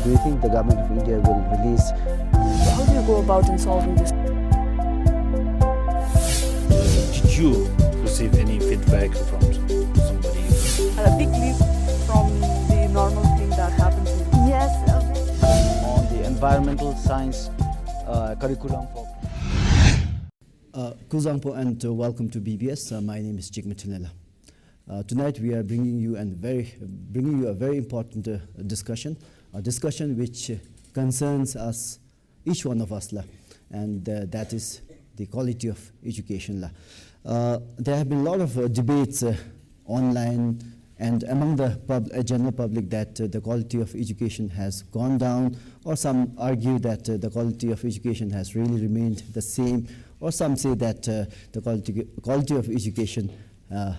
do you think the government of India will release? How do you go about in solving this? Did you receive any feedback from somebody? A big leap from the normal thing that happens in Yes. On the environmental science curriculum for Kuzangpo, and welcome to BBS. My name is Jigmetunela. Tonight we are bringing you a very important discussion, a discussion which concerns us, each one of us, and that is the quality of education. There have been a lot of debates online and among the general public that the quality of education has gone down, or some argue that the quality of education has really remained the same, or some say that the quality of education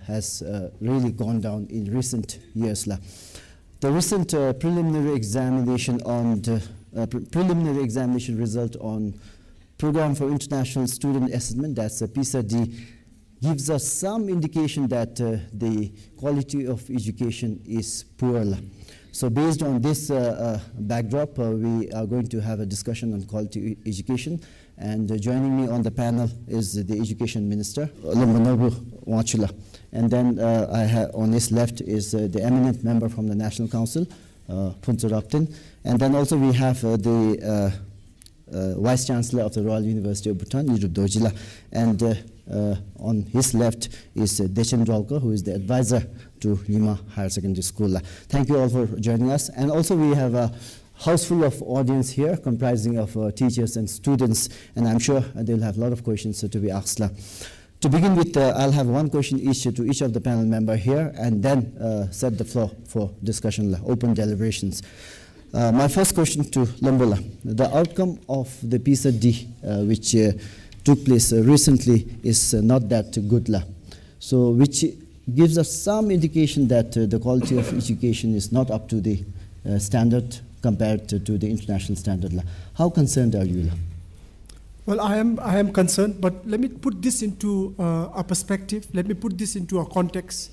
has really gone down in recent years. The recent preliminary examination result on Program for International Student Assessment, that's a PISA-D, gives us some indication that the quality of education is poor. So based on this backdrop, we are going to have a discussion on quality education. And joining me on the panel is the Education Minister, Olumbanobu Wachula. And then on his left is the eminent member from the National Council, Phuntsar Raptin. And then also we have the Vice Chancellor of the Royal University of Bhutan, Yiru Dojila. And on his left is Dechen Drolka, who is the advisor to Nima Higher Secondary School. Thank you all for joining us. And also we have a house full of audience here comprising of teachers and students, and I'm sure they'll have a lot of questions to be asked. To begin with, I'll have one question each to each of the panel member here, and then set the floor for discussion, open deliberations. My first question to Lambola. The outcome of the PISA-D, which took place recently, is not that good. So, which gives us some indication that the quality of education is not up to the standard compared to the international standard. How concerned are you? Well, I am concerned, but let me put this into a perspective. Let me put this into a context.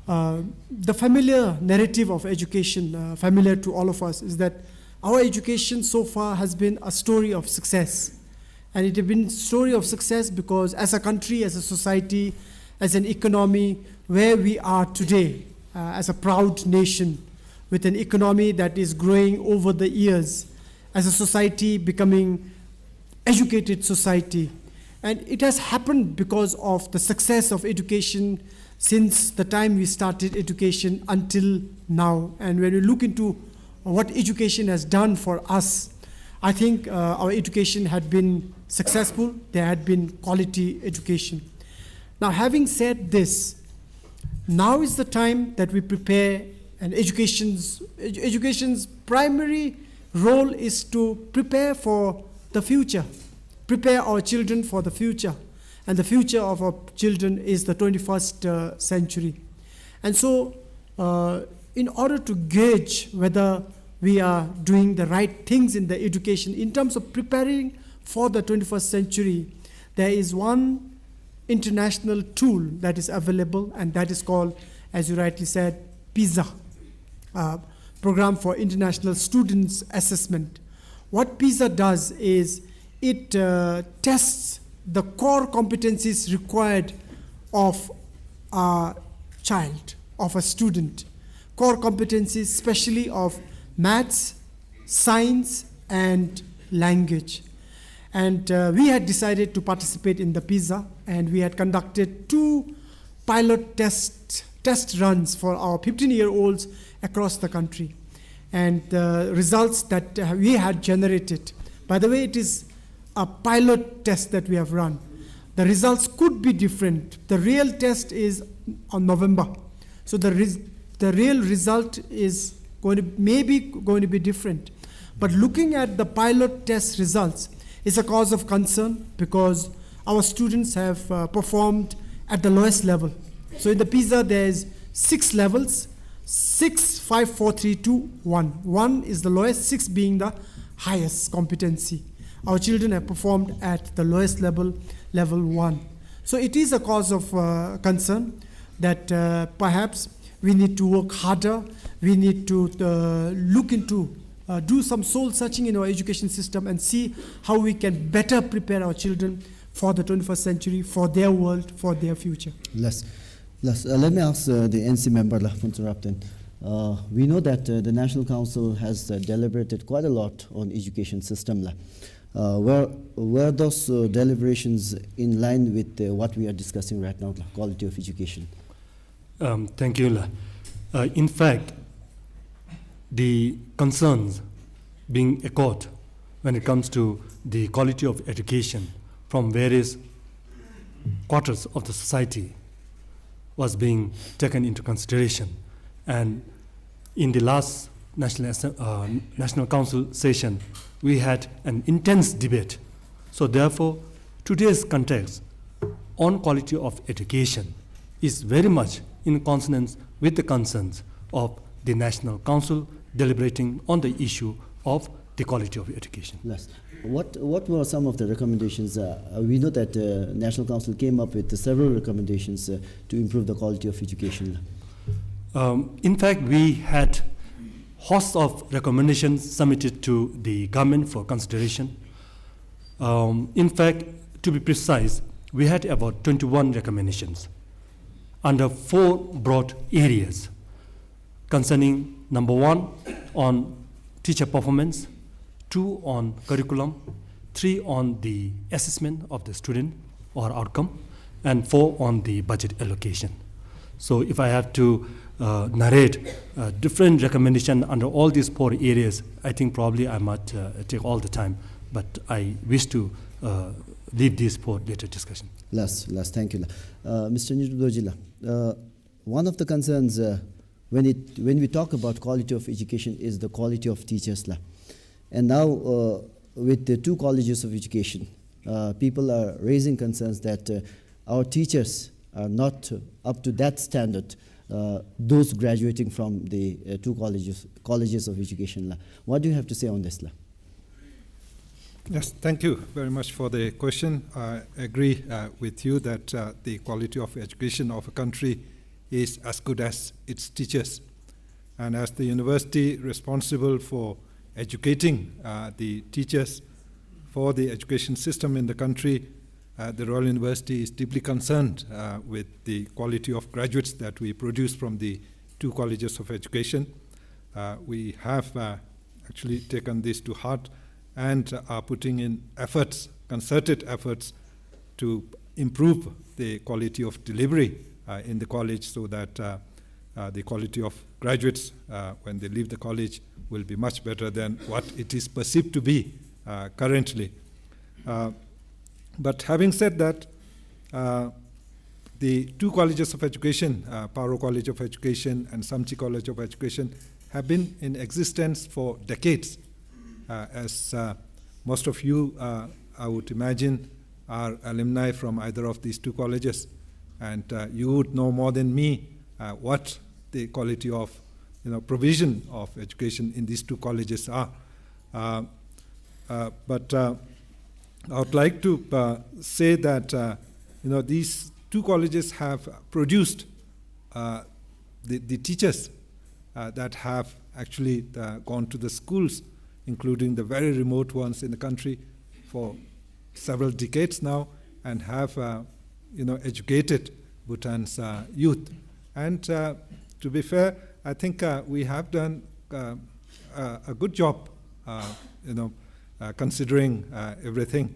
The familiar narrative of education, familiar to all of us, is that our education so far has been a story of success. And it has been a story of success because as a country, as a society, as an economy, where we are today, as a proud nation, with an economy that is growing over the years, as a society becoming educated society. And it has happened because of the success of education since the time we started education until now. And when we look into what education has done for us, I think our education had been successful. There had been quality education. Now, having said this, now is the time that we prepare. And education's primary role is to prepare for the future, prepare our children for the future. And the future of our children is the 21st century. And so, in order to gauge whether we are doing the right things in the education, in terms of preparing for the 21st century, there is one international tool that is available, and that is called, as you rightly said, PISA. Program for International Students Assessment. What PISA does is it tests the core competencies required of a child, of a student. Core competencies, especially of maths, science, and language. And we had decided to participate in the PISA, and we had conducted 2 pilot test runs for our 15-year-olds across the country. And the results that we had generated, by the way, it is a pilot test that we have run. The results could be different. The real test is on November. So the real result is maybe going to be different. But looking at the pilot test results is a cause of concern because our students have performed at the lowest level. So in the PISA, there's 6 levels, 6, 5, 4, 3, 2, 1. 1 is the lowest, 6 being the highest competency. Our children have performed at the lowest level, level 1. So it is a cause of concern that perhaps we need to work harder. We need to look into do some soul searching in our education system and see how we can better prepare our children for the 21st century, for their world, for their future. Let me ask the NC member, Puntarapten. We know that the National Council has deliberated quite a lot on education system. Were those deliberations in line with what we are discussing right now, quality of education? Thank you. In fact, the concerns being echoed when it comes to the quality of education from various quarters of the society was being taken into consideration. And in the last National Council session, we had an intense debate. So therefore, today's context on quality of education is very much in consonance with the concerns of the National Council deliberating on the issue of the quality of education. Yes. What were some of the recommendations? We know that the National Council came up with several recommendations to improve the quality of education. In fact, we had hosts of recommendations submitted to the government for consideration. In fact, to be precise, we had about 21 recommendations under 4 broad areas concerning, number 1, on teacher performance, 2 on curriculum, 3 on the assessment of the student or outcome, and 4 on the budget allocation. So if I have to narrate different recommendations under all these 4 areas, I think probably I might take all the time, but I wish to leave this for later discussion. Last, thank you. Mr. Nirudojila, one of the concerns when we talk about quality of education is the quality of teachers. And now with the 2 colleges of education, people are raising concerns that our teachers are not up to that standard, those graduating from the 2 colleges of education. What do you have to say on this? Yes, thank you very much for the question. I agree with you that the quality of education of a country is as good as its teachers. And as the university responsible for educating the teachers for the education system in the country, the Royal University is deeply concerned with the quality of graduates that we produce from the 2 colleges of education. We have actually taken this to heart and are putting in efforts, concerted efforts, to improve the quality of delivery in the college so that the quality of graduates when they leave the college will be much better than what it is perceived to be currently. But having said that, the 2 colleges of education, Paro College of Education and Samchi College of Education, have been in existence for decades. As most of you, I would imagine, are alumni from either of these 2 colleges, and you would know more than me what the quality of provision of education in these 2 colleges are. But I would like to say that these 2 colleges have produced the teachers that have actually gone to the schools, including the very remote ones in the country, for several decades now, and have educated Bhutan's youth. And to be fair, I think we have done a good job, considering everything.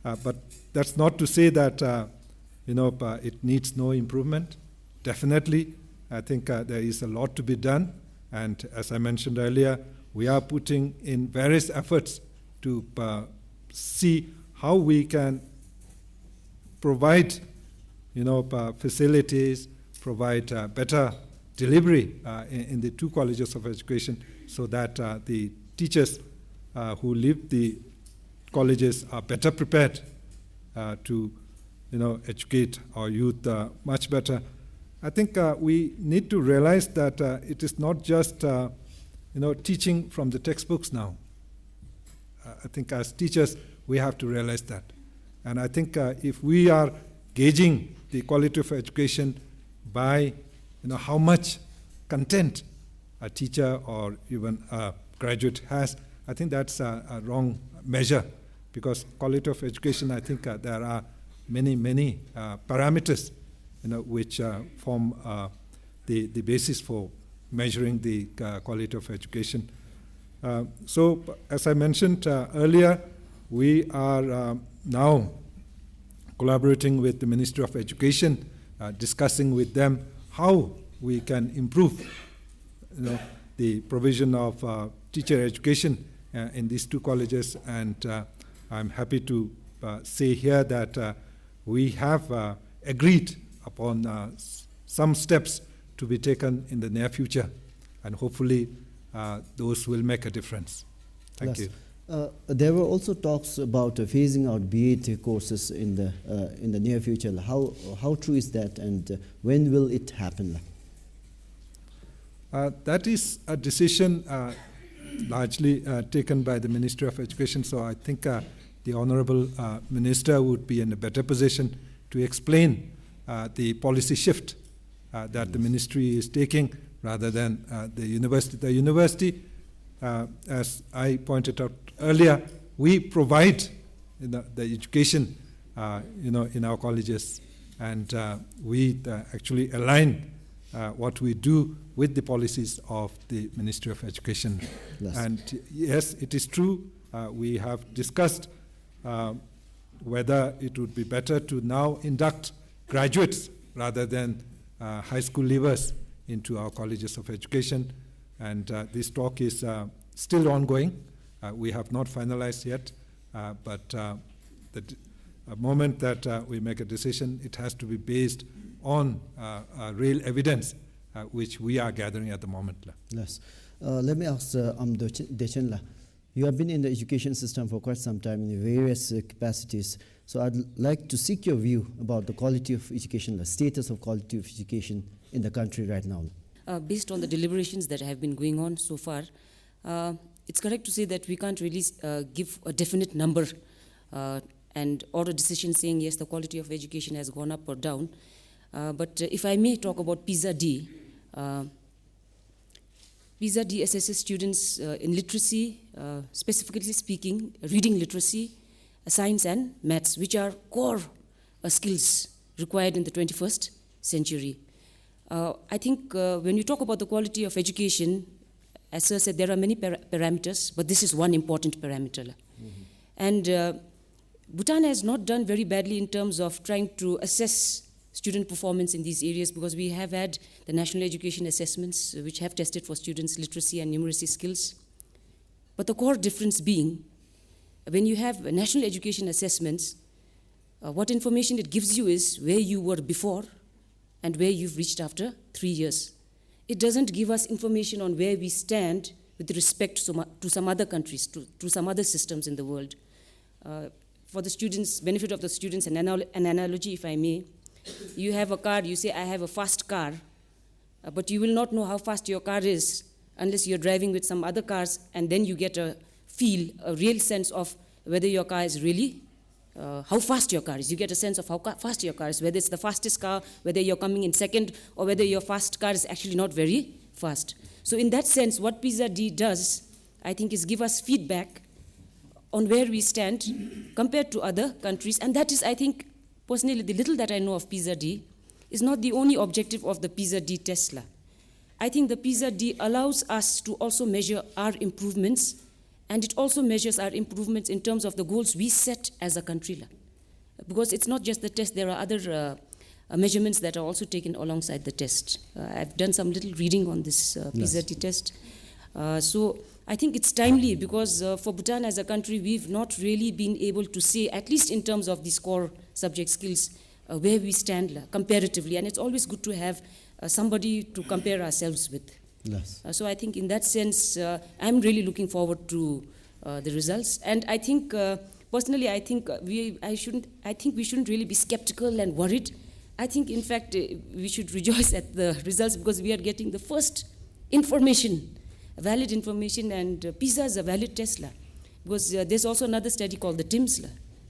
But that's not to say that it needs no improvement. Definitely, I think there is a lot to be done. And as I mentioned earlier, we are putting in various efforts to see how we can provide, facilities, provide better delivery in the 2 colleges of education, so that the teachers who leave the colleges are better prepared to, educate our youth much better. I think we need to realize that it is not just, teaching from the textbooks now. I think as teachers, we have to realize that. And I think if we are gauging the quality of education by, how much content a teacher or even a graduate has, I think that's a wrong measure, because quality of education, I think there are many parameters, which form the basis for measuring the quality of education. So, as I mentioned earlier, we are now collaborating with the Ministry of Education, discussing with them how we can improve the provision of teacher education in these two colleges. And I'm happy to say here that we have agreed upon some steps to be taken in the near future, and hopefully those will make a difference. Thank you. There were also talks about phasing out B.Ed courses in the near future. How true is that, and when will it happen? That is a decision largely taken by the Ministry of Education, so I think the Honourable Minister would be in a better position to explain the policy shift that the Ministry is taking rather than the university. The university, as I pointed out earlier, we provide the education in our colleges, and we actually align what we do with the policies of the Ministry of Education. Yes. And yes, it is true, we have discussed whether it would be better to now induct graduates rather than high school leavers into our colleges of education, and this talk is still ongoing. We have not finalized yet, but the moment that we make a decision, it has to be based on real evidence, which we are gathering at the moment. Yes. Let me ask Dechenla. You have been in the education system for quite some time in various capacities. So I'd like to seek your view about the quality of education, the status of quality of education in the country right now. Based on the deliberations that have been going on so far, it's correct to say that we can't really give a definite number or a decision saying, yes, the quality of education has gone up or down. But if I may talk about PISA-D, PISA-D assesses students in literacy, specifically speaking, reading literacy, science and maths, which are core skills required in the 21st century. I think when you talk about the quality of education, as Sir said, there are many parameters, but this is one important parameter. Mm-hmm. And Bhutan has not done very badly in terms of trying to assess student performance in these areas, because we have had the national education assessments which have tested for students' literacy and numeracy skills. But the core difference being, when you have national education assessments, what information it gives you is where you were before and where you've reached after 3 years. It doesn't give us information on where we stand with respect to some other countries, to some other systems in the world. For the students, benefit of the students, an analogy, if I may, you have a car, you say, I have a fast car, but you will not know how fast your car is unless you're driving with some other cars, and then you get a real sense of whether your car is really, how fast your car is. You get a sense of how fast your car is, whether it's the fastest car, whether you're coming in second, or whether your fast car is actually not very fast. So in that sense, what PISA-D does, I think, is give us feedback on where we stand compared to other countries, and that is, I think, personally, the little that I know of PISA-D is not the only objective of the PISA-D test. I think the PISA-D allows us to also measure our improvements, and it also measures our improvements in terms of the goals we set as a country. Because it's not just the test, there are other measurements that are also taken alongside the test. I've done some little reading on this PISA-D test. So I think it's timely, because for Bhutan as a country, we've not really been able to say, at least in terms of these core subject skills, where we stand comparatively. And it's always good to have somebody to compare ourselves with. Yes. So I think in that sense, I'm really looking forward to the results. And I think, personally, I think we shouldn't really be skeptical and worried. I think, in fact, we should rejoice at the results, because we are getting the first information, valid information, and PISA is a valid test. Because there's also another study called the TIMS,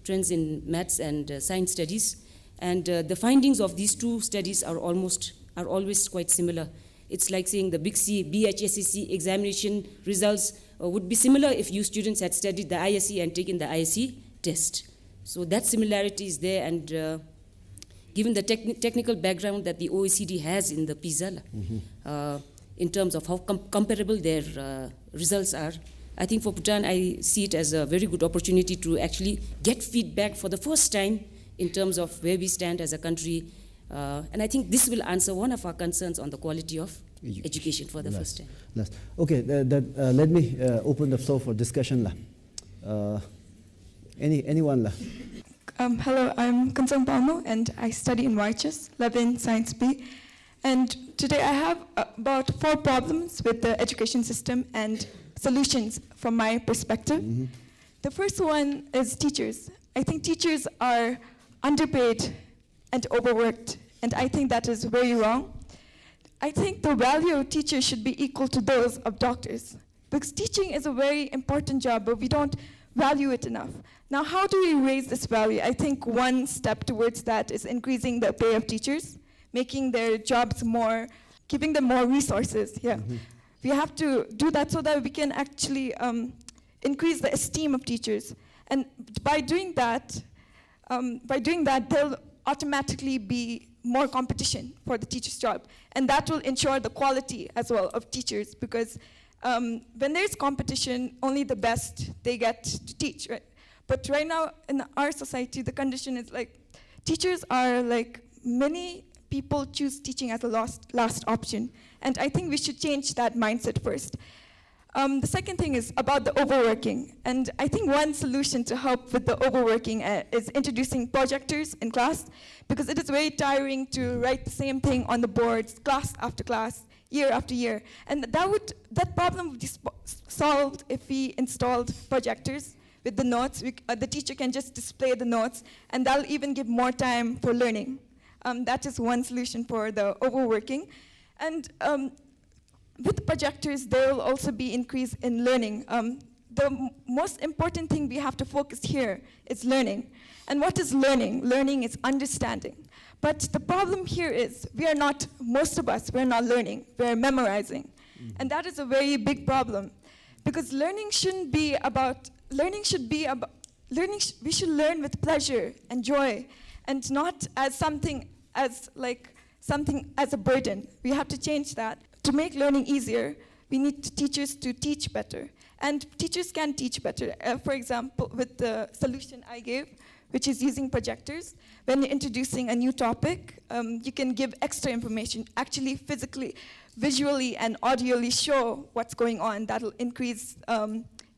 Trends in Maths and Science Studies. And the findings of these two studies are always quite similar. It's like saying the Big C, BHSCC examination results would be similar if you students had studied the ISE and taken the ISE test. So that similarity is there, and given the technical background that the OECD has in the PISA, in terms of how comparable their results are, I think for Bhutan, I see it as a very good opportunity to actually get feedback for the first time in terms of where we stand as a country. And I think this will answer one of our concerns on the quality of education for the first time. Okay, let me open the floor for discussion. Anyone? Hello, I'm Kansang Palmo, and I study in Warchus, Levin Science B. And today I have about 4 problems with the education system and solutions from my perspective. The first one is teachers. I think teachers are underpaid and overworked, and I think that is very wrong. I think the value of teachers should be equal to those of doctors, because teaching is a very important job, but we don't value it enough. Now, how do we raise this value? I think one step towards that is increasing the pay of teachers, making their jobs more, giving them more resources. We have to do that so that we can actually increase the esteem of teachers. And by doing that, there'll automatically be more competition for the teacher's job. And that will ensure the quality as well of teachers, because when there's competition, only the best they get to teach, right? But right now in our society, the condition is like, teachers are like, many people choose teaching as a last option. And I think we should change that mindset first. The second thing is about the overworking. And I think one solution to help with the overworking is introducing projectors in class, because it is very tiring to write the same thing on the boards, class after class, year after year. And that problem would be solved if we installed projectors with the notes. The teacher can just display the notes, and that'll even give more time for learning. That is one solution for the overworking. And with projectors, there will also be increase in learning. The most important thing we have to focus here is learning. And what is learning? Learning is understanding. But the problem here is most of us, we're not learning, we're memorizing. And that is a very big problem, because we should learn with pleasure and joy, and not as something as a burden. We have to change that. To make learning easier, we need teachers to teach better. And teachers can teach better. For example, with the solution I gave, which is using projectors, when you're introducing a new topic, you can give extra information, actually physically, visually, and audially show what's going on. That'll increase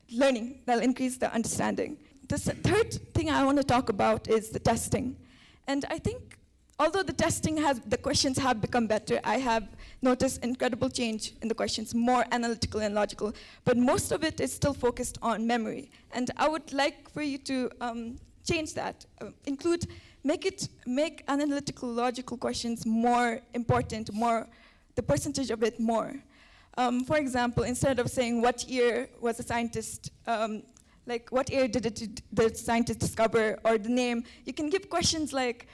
learning, that'll increase the understanding. The third thing I want to talk about is the testing. And I think, although the questions have become better, I have noticed incredible change in the questions, more analytical and logical, but most of it is still focused on memory. And I would like for you to change that, make analytical, logical questions more important, the percentage of it more. For example, instead of saying what year was a scientist, what year did the scientist discover, or the name, you can give questions like,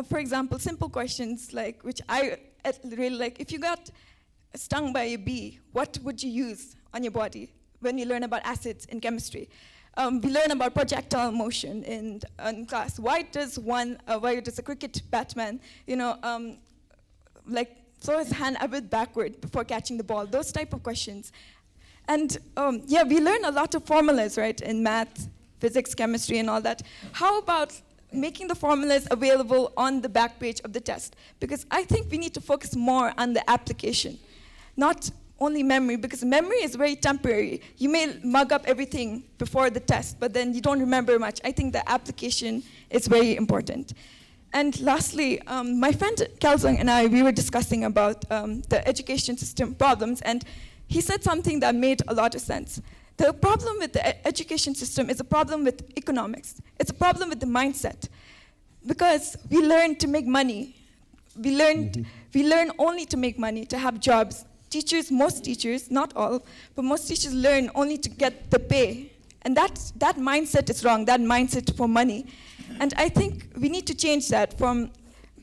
for example, simple questions which I really like. If you got stung by a bee, what would you use on your body when you learn about acids in chemistry? We learn about projectile motion in class. Why does a cricket batsman, throw his hand a bit backward before catching the ball? Those type of questions. And we learn a lot of formulas, right, in math, physics, chemistry, and all that. How about making the formulas available on the back page of the test? Because I think we need to focus more on the application, not only memory, because memory is very temporary. You may mug up everything before the test, but then you don't remember much. I think the application is very important. And lastly, my friend Kalsung and we were discussing about the education system problems, and he said something that made a lot of sense. The problem with the education system is a problem with economics. It's a problem with the mindset. Because we learn to make money. We learn only to make money, to have jobs. Most teachers, not all, but most teachers learn only to get the pay. And that mindset is wrong, that mindset for money. And I think we need to change that from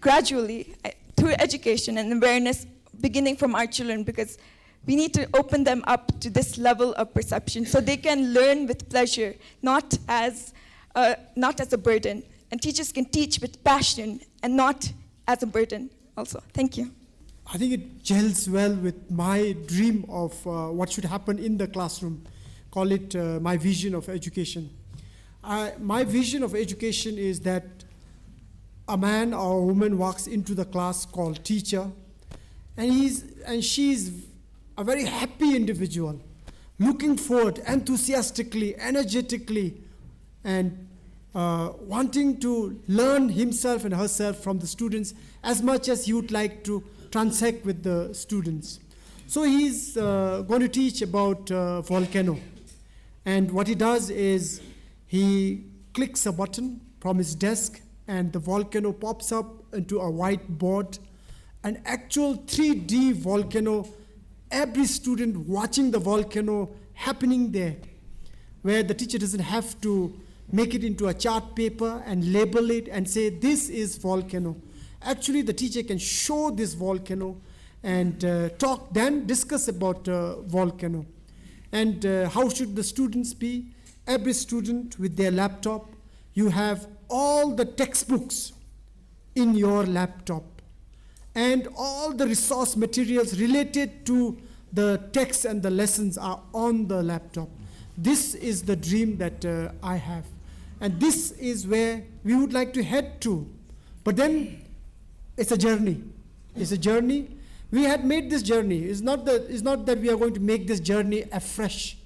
gradually through education and awareness, beginning from our children, because We need to open them up to this level of perception so they can learn with pleasure, not as a burden. And teachers can teach with passion and not as a burden also. Thank you. I think it gels well with my dream of what should happen in the classroom. Call it my vision of education. My vision of education is that a man or a woman walks into the class called teacher, and she's a very happy individual, looking forward enthusiastically, energetically, and wanting to learn himself and herself from the students as much as he would like to transact with the students. So he's going to teach about volcano. And what he does is he clicks a button from his desk and the volcano pops up into a whiteboard, an actual 3D volcano, every student watching the volcano happening there, where the teacher doesn't have to make it into a chart paper and label it and say, this is volcano. Actually, the teacher can show this volcano and discuss about volcano. And how should the students be? Every student with their laptop, you have all the textbooks in your laptop and all the resource materials related to the text and the lessons are on the laptop. This is the dream that I have. And this is where we would like to head to. But then it's a journey. It's a journey. We had made this journey. It's not that we are going to make this journey afresh.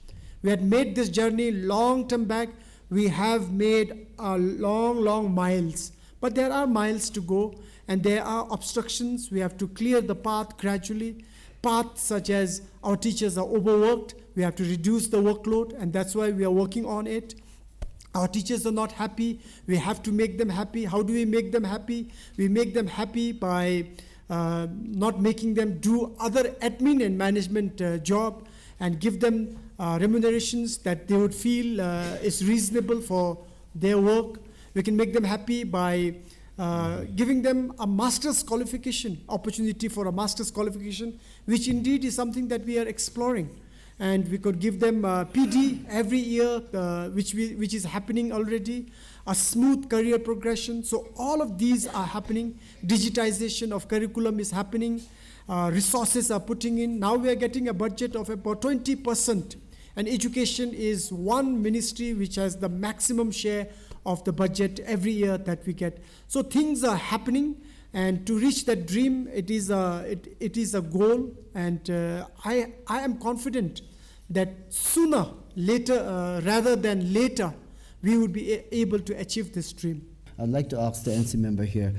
We had made this journey long time back. We have made long miles. But there are miles to go, and there are obstructions. We have to clear the path gradually. Paths such as our teachers are overworked. We have to reduce the workload, and that's why we are working on it. Our teachers are not happy. We have to make them happy. How do we make them happy? We make them happy by not making them do other admin and management job, and give them remunerations that they would feel is reasonable for their work. We can make them happy by giving them a master's qualification, opportunity for a master's qualification, which indeed is something that we are exploring. And we could give them PD every year, which is happening already, a smooth career progression. So all of these are happening. Digitization of curriculum is happening. Resources are putting in. Now we are getting a budget of about 20%. And education is one ministry which has the maximum share of the budget every year that we get. So things are happening. And to reach that dream, it is a goal, and I am confident that sooner, rather than later, we would be able to achieve this dream. I'd like to ask the NC member here.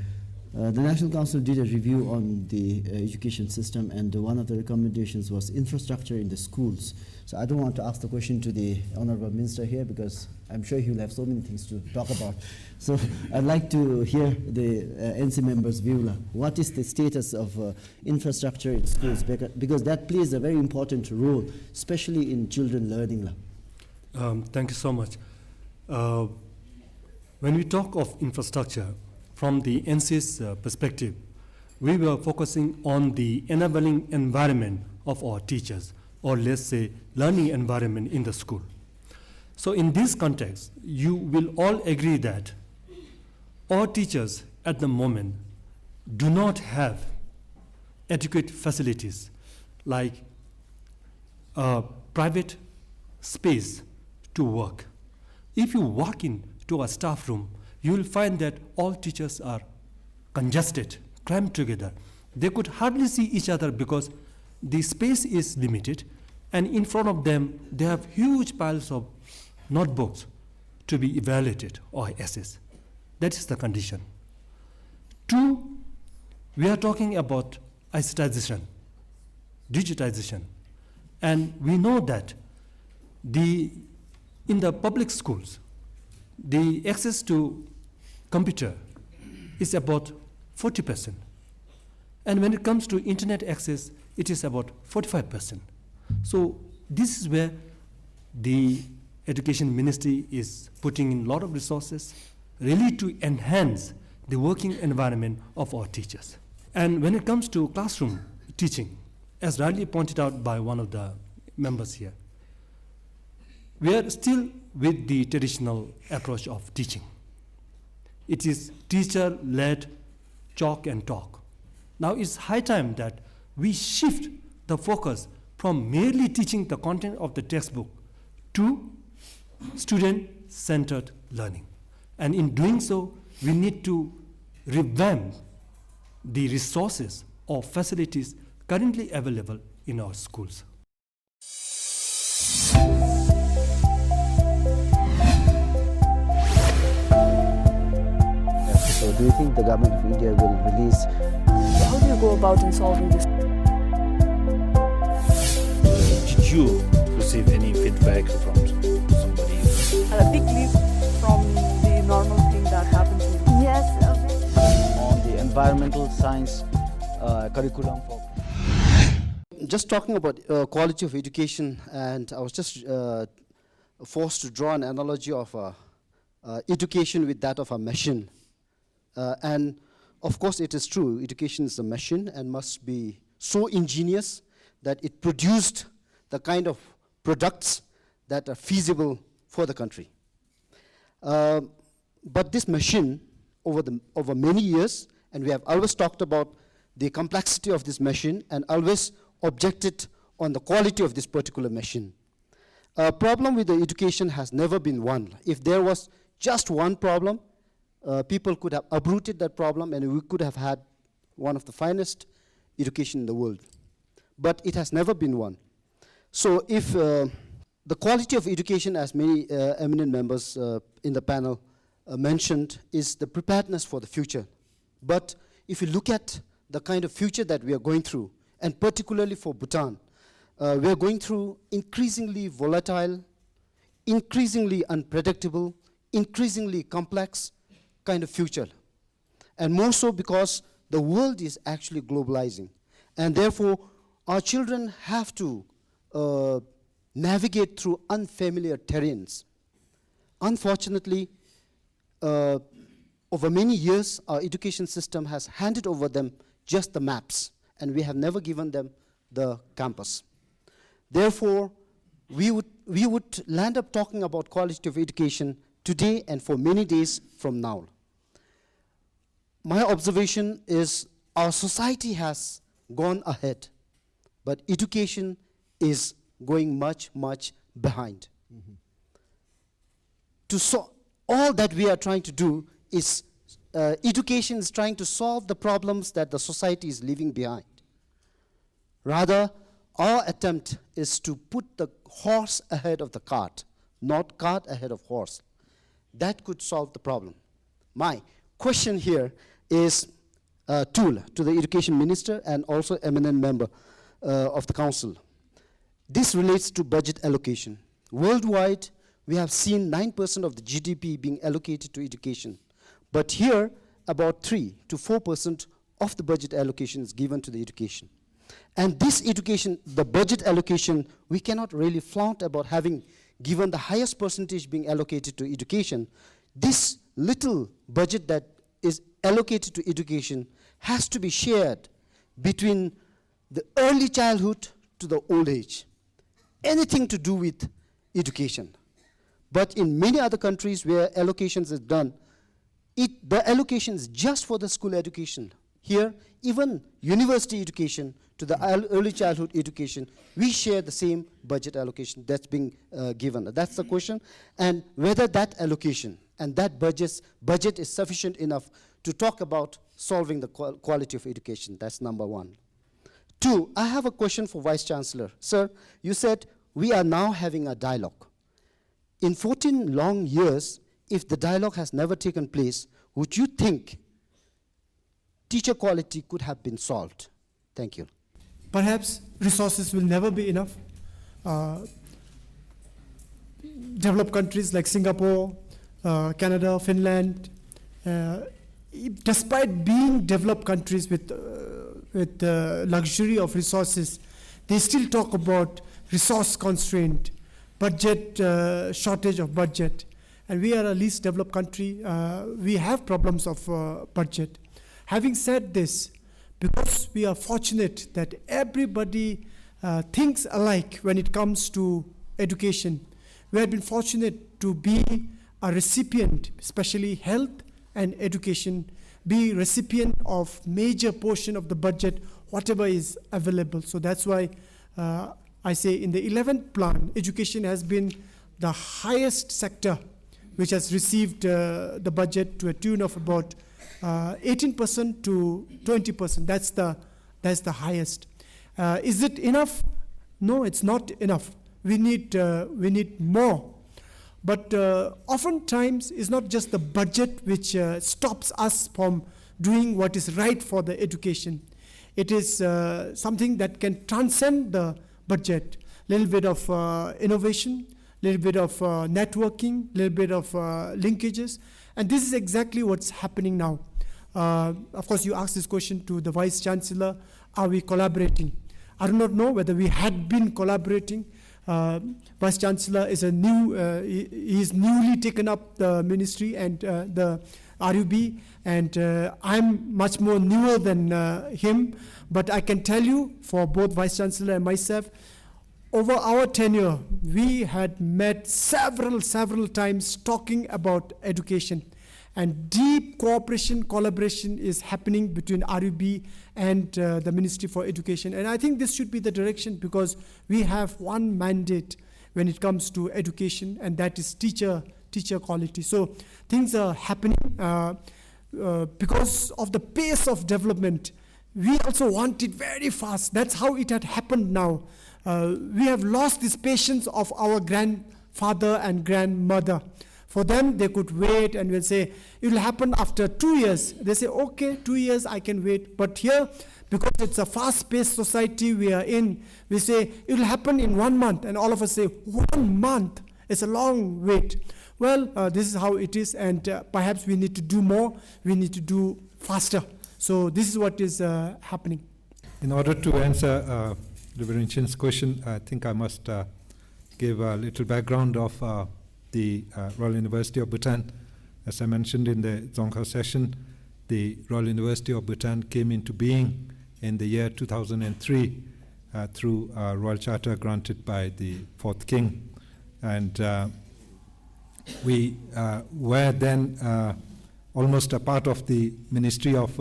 The National Council did a review on the education system, and one of the recommendations was infrastructure in the schools. So I don't want to ask the question to the Honorable Minister here, because I'm sure he'll have so many things to talk about. So I'd like to hear the NC member's view. What is the status of infrastructure in schools? Because that plays a very important role, especially in children learning. Thank you so much. When we talk of infrastructure, from the NC's perspective, we were focusing on the enabling environment of our teachers, or let's say learning environment in the school. So in this context, you will all agree that our teachers at the moment do not have adequate facilities like private space to work. If you walk into a staff room, you will find that all teachers are congested, crammed together. They could hardly see each other because the space is limited, and in front of them, they have huge piles of notebooks to be evaluated or assessed. That is the condition. 2, we are talking about ICTization, digitization, and we know that in the public schools, the access to computer is about 40%. And when it comes to internet access, it is about 45%. So this is where the Education Ministry is putting in a lot of resources really to enhance the working environment of our teachers. And when it comes to classroom teaching, as rightly pointed out by one of the members here, we are still with the traditional approach of teaching. It is teacher-led chalk and talk. Now it's high time that we shift the focus from merely teaching the content of the textbook to student-centered learning. And in doing so, we need to revamp the resources or facilities currently available in our schools. So do you think the government of India will release? How do you go about in solving this? Did you receive any feedback from somebody? A big leap from the normal thing that happens in Yes, On the environmental science curriculum for. Just talking about quality of education, and I was just forced to draw an analogy of education with that of a machine. And of course it is true, education is a machine and must be so ingenious that it produced the kind of products that are feasible for the country. But this machine, over many years, and we have always talked about the complexity of this machine and always objected on the quality of this particular machine. Problem with the education has never been one. If there was just one problem, people could have uprooted that problem and we could have had one of the finest education in the world. But it has never been one. So if the quality of education, as many eminent members in the panel mentioned, is the preparedness for the future. But if you look at the kind of future that we are going through, and particularly for Bhutan, we are going through increasingly volatile, increasingly unpredictable, increasingly complex kind of future. And more so because the world is actually globalizing. And therefore, our children have to navigate through unfamiliar terrains. Unfortunately, over many years, our education system has handed over them just the maps, and we have never given them the campus. Therefore, we would land up talking about quality of education today and for many days from now. My observation is our society has gone ahead, but education is going much, much behind. All that we are trying to do is, education is trying to solve the problems that the society is leaving behind. Rather, our attempt is to put the horse ahead of the cart, not cart ahead of horse. That could solve the problem. My question here is to the education minister and also eminent member of the council. This relates to budget allocation. Worldwide, we have seen 9% of the GDP being allocated to education. But here, about 3 to 4% of the budget allocation is given to the education. And this education, the budget allocation, we cannot really flaunt about having given the highest percentage being allocated to education. This little budget that is allocated to education has to be shared between the early childhood to the old age. Anything to do with education. But in many other countries where allocations is done, the allocation is just for the school education. Here, even university education to the early childhood education, we share the same budget allocation that's being given. That's the question. And whether that allocation and that budget is sufficient enough to talk about solving the quality of education. That's number one. 2, I have a question for Vice Chancellor. Sir, you said we are now having a dialogue. In 14 long years, if the dialogue has never taken place, would you think teacher quality could have been solved? Thank you. Perhaps resources will never be enough. Developed countries like Singapore, Canada, Finland, despite being developed countries with luxury of resources, they still talk about resource constraint, budget, shortage of budget. And we are a least developed country. We have problems of budget. Having said this, because we are fortunate that everybody thinks alike when it comes to education. We have been fortunate to be a recipient, especially health and education, be recipient of major portion of the budget, whatever is available. So that's why I say in the 11th plan, education has been the highest sector which has received the budget to a tune of about 18% to 20%. That's the highest. Is it enough? No, it's not enough. We need more. But oftentimes, it's not just the budget which stops us from doing what is right for the education. It is something that can transcend the budget. Little bit of innovation, little bit of networking, little bit of linkages, and this is exactly what's happening now. Of course, you asked this question to the Vice Chancellor, are we collaborating? I do not know whether we had been collaborating. Vice Chancellor is he's newly taken up the ministry and the RUB, and I'm much more newer than him, but I can tell you, for both Vice Chancellor and myself, over our tenure, we had met several times talking about education. And deep cooperation, collaboration is happening between RUB and the Ministry for Education. And I think this should be the direction, because we have one mandate when it comes to education, and that is teacher quality. So things are happening because of the pace of development. We also want it very fast. That's how it had happened now. We have lost this patience of our grandfather and grandmother. For them, they could wait and will say, it will happen after 2 years. They say, okay, 2 years, I can wait. But here, because it's a fast-paced society we are in, we say, it will happen in 1 month. And all of us say, 1 month? It's a long wait. Well, this is how it is, and perhaps we need to do more. We need to do faster. So this is what is happening. In order to answer Reverend Chin's question, I think I must give a little background of the Royal University of Bhutan. As I mentioned in the Dzongkha session, the Royal University of Bhutan came into being in the year 2003 through a royal charter granted by the 4th King. And we were then almost a part of the Ministry of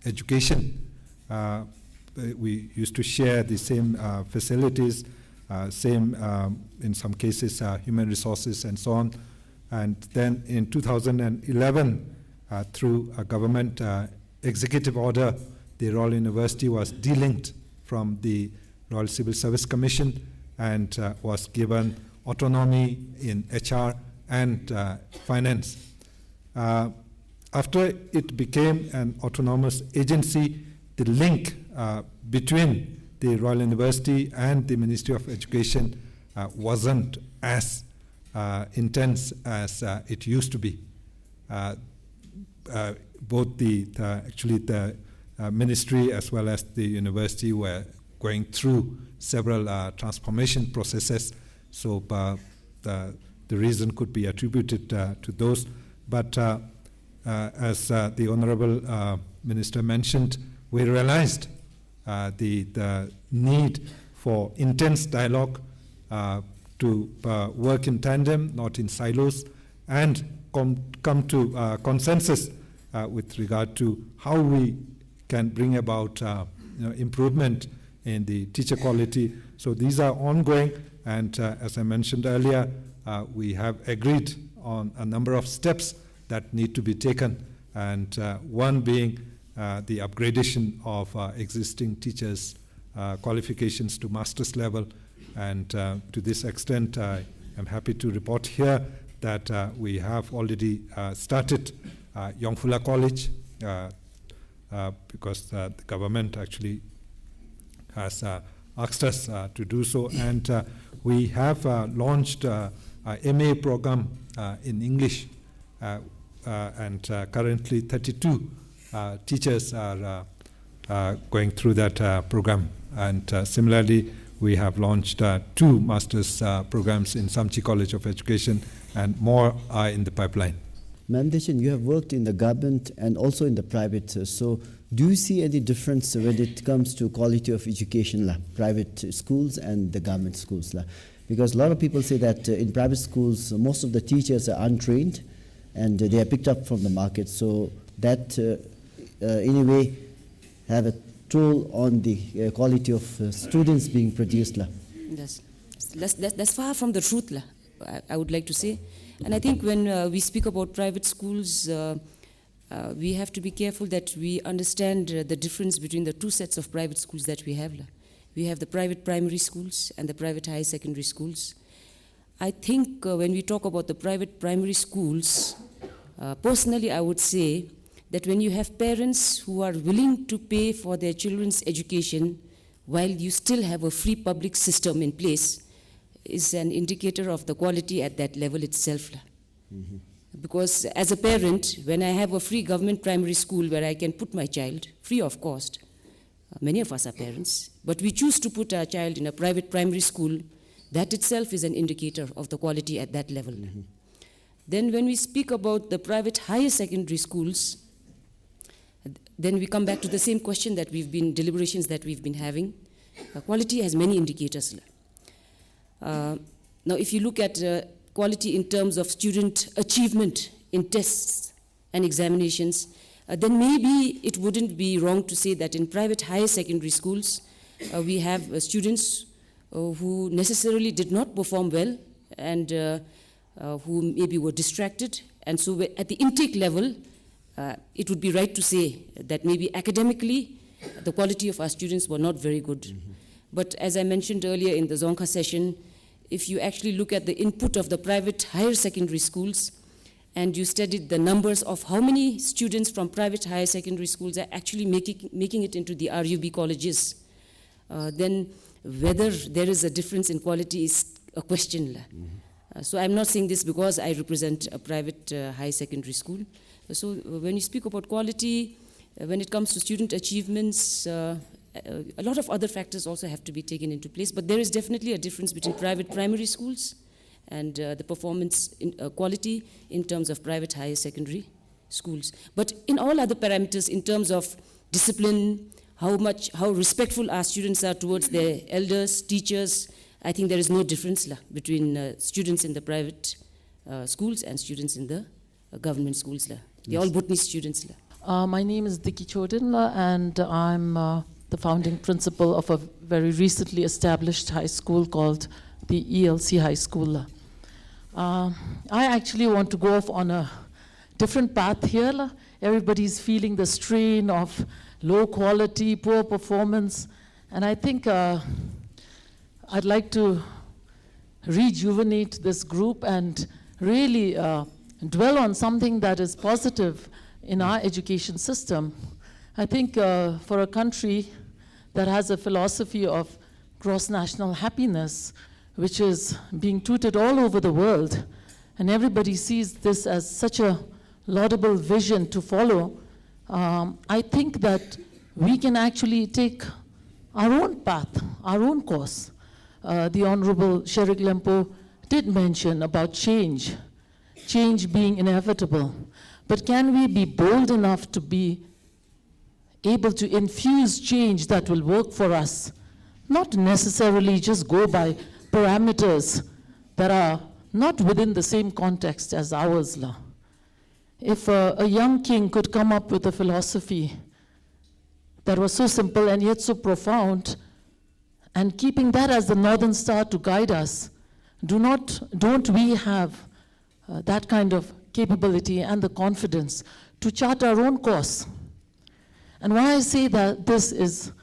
Education. We used to share the same facilities, same, in some cases, human resources and so on. And then in 2011, through a government executive order, the Royal University was delinked from the Royal Civil Service Commission and was given autonomy in HR and finance. After it became an autonomous agency, the link between the Royal University and the Ministry of Education wasn't as intense as it used to be. Both the ministry as well as the university were going through several transformation processes. So the reason could be attributed to those. But as the Honorable Minister mentioned, we realized the need for intense dialogue to work in tandem, not in silos, and come to consensus with regard to how we can bring about improvement in the teacher quality. So these are ongoing, and as I mentioned earlier, we have agreed on a number of steps that need to be taken, and one being the upgradation of existing teachers' qualifications to master's level. And to this extent, I am happy to report here that we have already started Yongphula College, because the government actually has asked us to do so. And we have launched a MA program in English, and currently 32 teachers are going through that program. And similarly, we have launched 2 master's programs in Samchi College of Education, and more are in the pipeline. Ma'am Deshan, you have worked in the government and also in the private. So do you see any difference when it comes to quality of education, private schools and the government schools? Because a lot of people say that in private schools, most of the teachers are untrained and they are picked up from the market. So that, in a way, have a toll on the quality of students being produced. Yes. That's far from the truth, I would like to say. And I think when we speak about private schools, we have to be careful that we understand the difference between the two sets of private schools that we have. We have the private primary schools and the private higher secondary schools. I think when we talk about the private primary schools, personally I would say that when you have parents who are willing to pay for their children's education while you still have a free public system in place, is an indicator of the quality at that level itself. Mm-hmm. Because as a parent, when I have a free government primary school where I can put my child, free of cost, many of us are parents, but we choose to put our child in a private primary school, that itself is an indicator of the quality at that level. Mm-hmm. Then when we speak about the private higher secondary schools, then we come back to the same question that deliberations that we've been having. Quality has many indicators. Now, if you look at quality in terms of student achievement in tests and examinations, then maybe it wouldn't be wrong to say that in private higher secondary schools, we have students who necessarily did not perform well and who maybe were distracted. And so at the intake level, it would be right to say that maybe academically, the quality of our students were not very good. Mm-hmm. But as I mentioned earlier in the Zonka session, if you actually look at the input of the private higher secondary schools and you studied the numbers of how many students from private higher secondary schools are actually making it into the RUB colleges, then whether there is a difference in quality is a question. Mm-hmm. So I'm not saying this because I represent a private higher secondary school. So when you speak about quality, when it comes to student achievements, a lot of other factors also have to be taken into place, but there is definitely a difference between private primary schools and the performance quality in terms of private higher secondary schools. But in all other parameters, in terms of discipline, how respectful our students are towards their elders, teachers, I think there is no difference between students in the private schools and students in the government schools. They're all Bhutanese students. My name is Diki Chodinla, and I'm the founding principal of a very recently established high school called the ELC High School. I actually want to go off on a different path here. Everybody's feeling the strain of low quality, poor performance, and I think I'd like to rejuvenate this group and really dwell on something that is positive in our education system. I think for a country that has a philosophy of gross national happiness, which is being touted all over the world, and everybody sees this as such a laudable vision to follow, I think that we can actually take our own path, our own course. The Honorable Sherik Lempo did mention about change being inevitable. But can we be bold enough to be able to infuse change that will work for us? Not necessarily just go by parameters that are not within the same context as ours. If a young king could come up with a philosophy that was so simple and yet so profound, and keeping that as the Northern Star to guide us, don't we have that kind of capability and the confidence to chart our own course? And why I say that this is,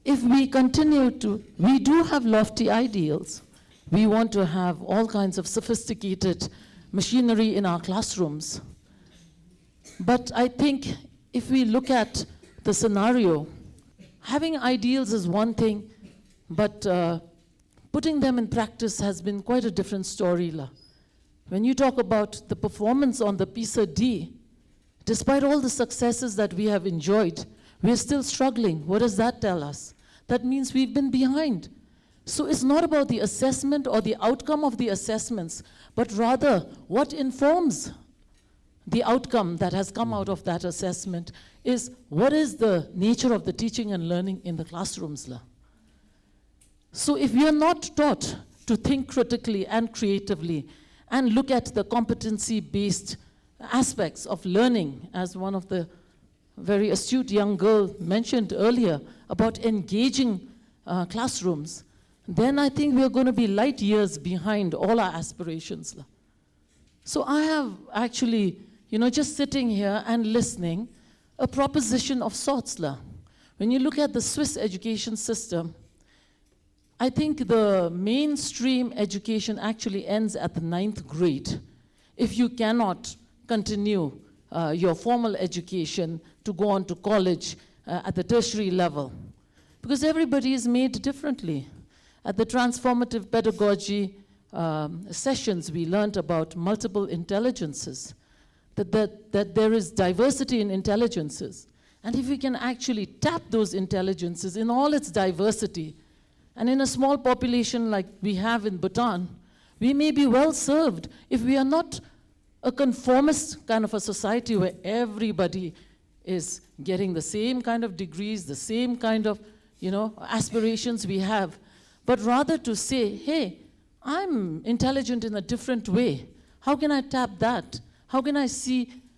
if we continue to, we do have lofty ideals. We want to have all kinds of sophisticated machinery in our classrooms. But I think if we look at the scenario, having ideals is one thing, but putting them in practice has been quite a different story. When you talk about the performance on the PISA-D, despite all the successes that we have enjoyed, we're still struggling. What does that tell us? That means we've been behind. So it's not about the assessment or the outcome of the assessments, but rather what informs the outcome that has come out of that assessment is what is the nature of the teaching and learning in the classrooms. So if we are not taught to think critically and creatively and look at the competency-based aspects of learning, as one of the very astute young girl mentioned earlier about engaging classrooms, then I think we are going to be light years behind all our aspirations. So I have actually, just sitting here and listening, a proposition of sorts. When you look at the Swiss education system, I think the mainstream education actually ends at the 9th grade. If you cannot continue your formal education to go on to college at the tertiary level, because everybody is made differently. At the transformative pedagogy sessions, we learned about multiple intelligences, that there is diversity in intelligences. And if we can actually tap those intelligences in all its diversity, and in a small population like we have in Bhutan, we may be well served if we are not a conformist kind of a society where everybody is getting the same kind of degrees, the same kind of aspirations we have, but rather to say, hey, I'm intelligent in a different way. How can I tap that? How can I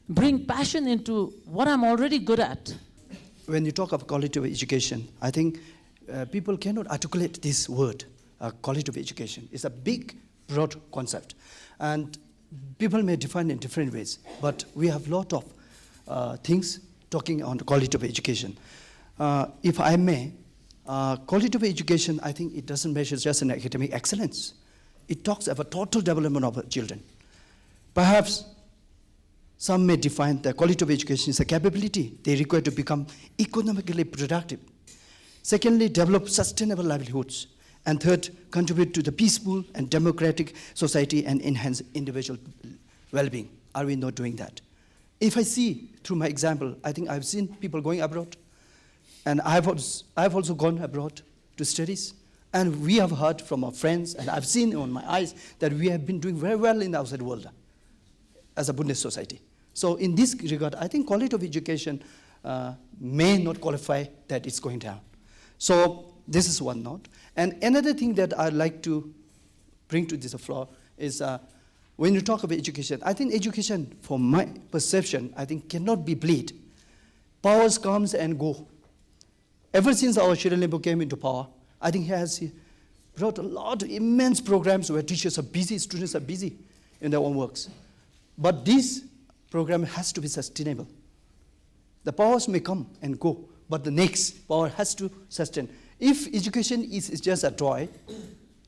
bring passion into what I'm already good at? When you talk of quality of education, I think people cannot articulate this word, quality of education. It's a big, broad concept. And people may define it in different ways, but we have a lot of things talking on the quality of education. If I may, quality of education, I think it doesn't measure just an academic excellence. It talks about total development of children. Perhaps some may define the quality of education as a capability they require to become economically productive. Secondly, develop sustainable livelihoods. And third, contribute to the peaceful and democratic society and enhance individual well-being. Are we not doing that? If I see through my example, I think I've seen people going abroad, and I've also gone abroad to studies, and we have heard from our friends, and I've seen on my eyes that we have been doing very well in the outside world as a Buddhist society. So in this regard, I think quality of education may not qualify that it's going down. So this is one note. And another thing that I'd like to bring to this floor is when you talk about education, I think education, from my perception, I think cannot be bleed. Powers comes and go. Ever since our Sri Lanka came into power, I think he has brought a lot of immense programs where teachers are busy, students are busy in their own works. But this program has to be sustainable. The powers may come and go, but the next power has to sustain. If education is just a toy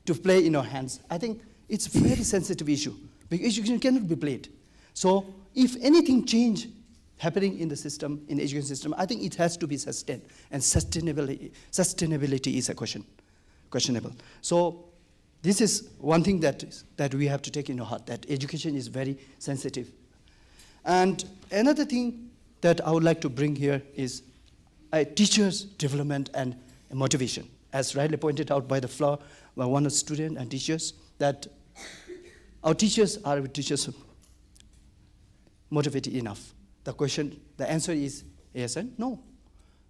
to play in our hands, I think it's a very sensitive issue, because education cannot be played. So if anything change happening in the system, in the education system, I think it has to be sustained, and sustainability is a questionable. So this is one thing that we have to take into heart, that education is very sensitive. And another thing that I would like to bring here is teachers' development and motivation. As rightly pointed out by the floor, by one of the students and teachers, that our teachers are motivated enough. The answer is yes and no.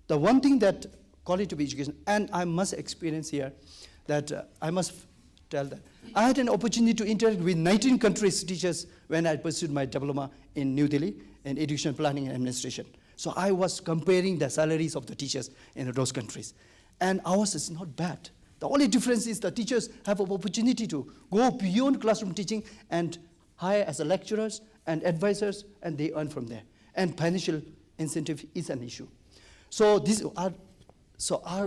The one thing that quality of education, and I must experience here, that I must tell that I had an opportunity to interact with 19 countries' teachers when I pursued my diploma in New Delhi in education planning and administration. So I was comparing the salaries of the teachers in those countries. And ours is not bad. The only difference is the teachers have an opportunity to go beyond classroom teaching and hire as a lecturers and advisors, and they earn from there. And financial incentive is an issue. So are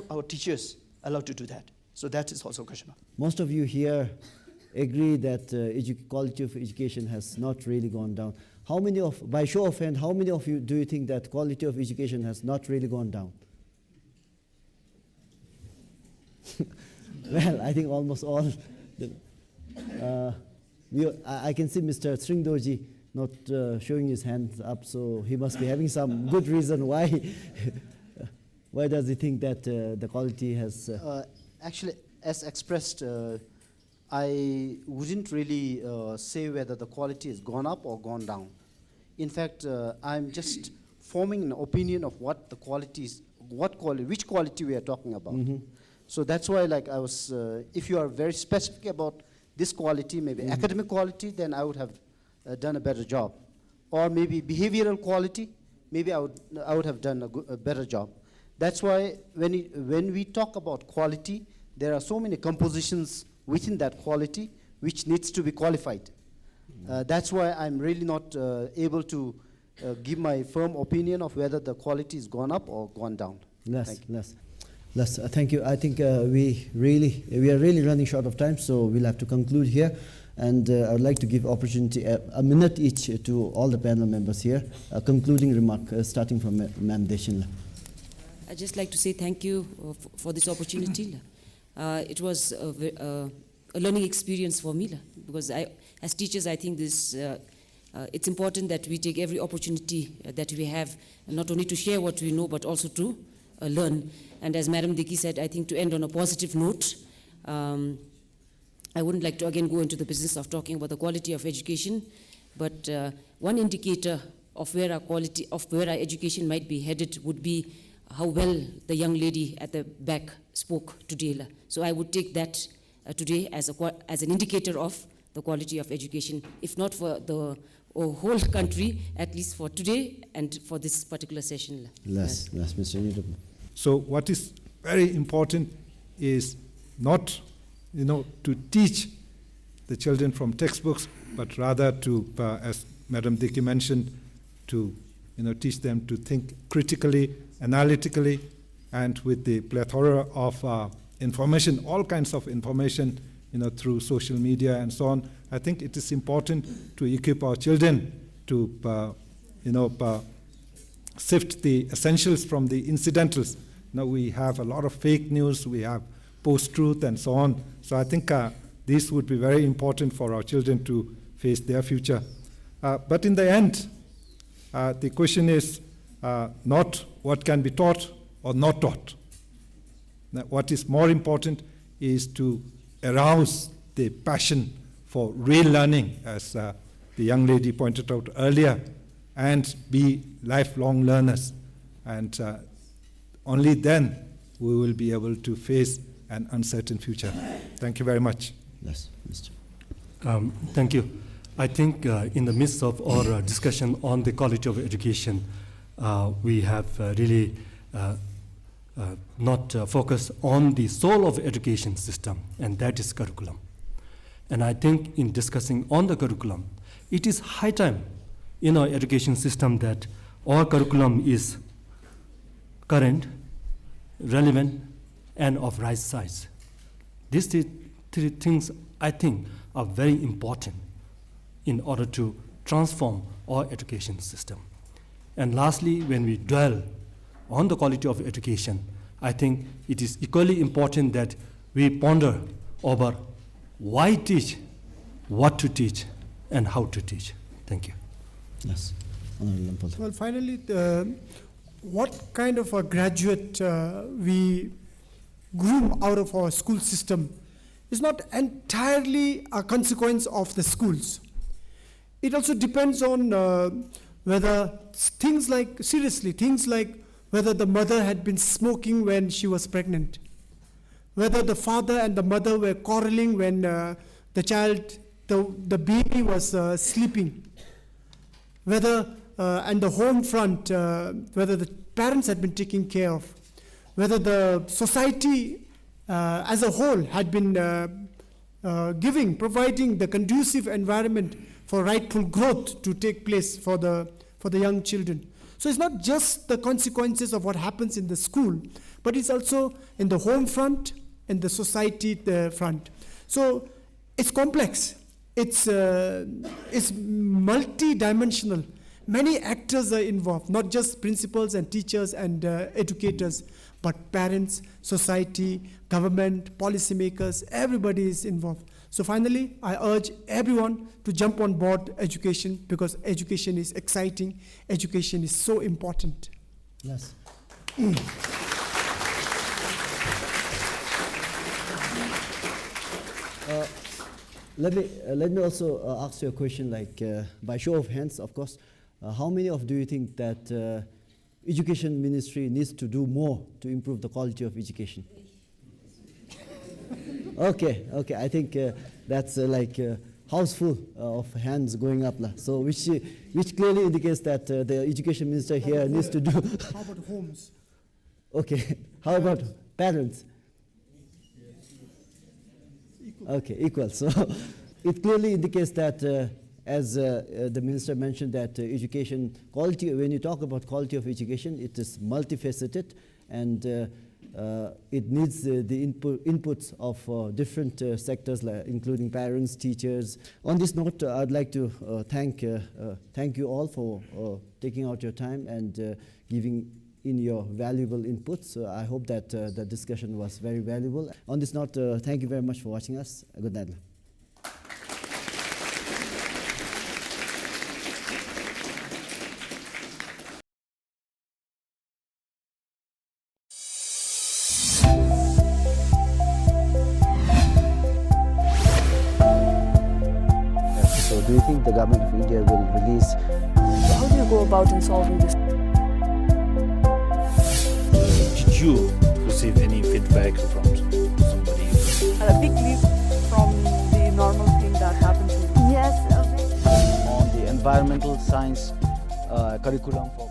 our teachers allowed to do that? So that is also a question. Most of you here agree that quality of education has not really gone down. How many by show of hand, how many of you do you think that quality of education has not really gone down? Well, I think almost all. I can see Mr. Sringdorji not showing his hands up, so he must be having some good reason why. Why does he think that the quality has? Actually, as expressed, I wouldn't really say whether the quality has gone up or gone down. In fact, I'm just forming an opinion of what the quality is, which quality we are talking about. So that's why, like I was, if you are very specific about this quality, maybe academic quality, then I would have done a better job. Or maybe behavioral quality, maybe I would have done a better job. That's why when we talk about quality, there are so many compositions within that quality which needs to be qualified. That's why I'm really not able to give my firm opinion of whether the quality has gone up or gone down. Thank you. I think we are really running short of time, so we'll have to conclude here. And I would like to give opportunity a minute each to all the panel members here. A concluding remark, starting from Ma'am Deshinla. I'd just like to say thank you for this opportunity. It was a learning experience for me, because as teachers, I think it's important that we take every opportunity that we have, not only to share what we know, but also to learn. And as Madam Diki said, I think to end on a positive note, I wouldn't like to again go into the business of talking about the quality of education, but one indicator of where our education might be headed would be how well the young lady at the back spoke today. So I would take that today as an indicator of the quality of education, if not for the whole country, at least for today and for this particular session. Last, Mr. Nidham. So what is very important is not, to teach the children from textbooks, but rather to, as Madam Diki mentioned, to teach them to think critically, analytically, and with the plethora of information, all kinds of information, through social media and so on. I think it is important to equip our children to, sift the essentials from the incidentals. Now we have a lot of fake news, we have post-truth and so on. So I think these would be very important for our children to face their future. But in the end, the question is not what can be taught or not taught. Now, what is more important is to arouse the passion for real learning, as the young lady pointed out earlier, and be lifelong learners. And only then we will be able to face an uncertain future. Thank you very much. Yes, Mr. Thank you. I think in the midst of our discussion on the quality of education, we have really not focused on the soul of education system, and that is curriculum. And I think in discussing on the curriculum, it is high time in our education system that our curriculum is current, relevant, and of right size. These three things, I think, are very important in order to transform our education system. And lastly, when we dwell on the quality of education, I think it is equally important that we ponder over why teach, what to teach, and how to teach. Thank you. Yes. Well, finally, what kind of a graduate we groom out of our school system is not entirely a consequence of the schools. It also depends on whether things like whether the mother had been smoking when she was pregnant, whether the father and the mother were quarreling when the baby was sleeping, whether and the home front, whether the parents had been taken care of, whether the society as a whole had been providing the conducive environment for rightful growth to take place for the young children. So it's not just the consequences of what happens in the school, but it's also in the home front and the society front. So it's complex. It's multi-dimensional. Many actors are involved, not just principals and teachers and educators, but parents, society, government, policymakers, everybody is involved. So finally, I urge everyone to jump on board education, because education is exciting, education is so important. Yes. Let me also ask you a question, like by show of hands, of course. how many of you think that Education Ministry needs to do more to improve the quality of education? Okay, I think that's like a house full of hands going up. So which clearly indicates that the Education Minister here needs to do. How about homes? Okay, how about parents? Okay, equal. So it clearly indicates that, as the minister mentioned, that education quality, when you talk about quality of education, it is multifaceted, and it needs the inputs of different sectors, including parents, teachers. On this note, I'd like to thank you all for taking out your time and giving in your valuable inputs. I hope that the discussion was very valuable. On this note, thank you very much for watching us. Good night. So do you think the government of India will release? How do you go about in solving this? Did you receive any feedback from somebody? A big leap from the normal thing that happened to you. On the environmental science curriculum for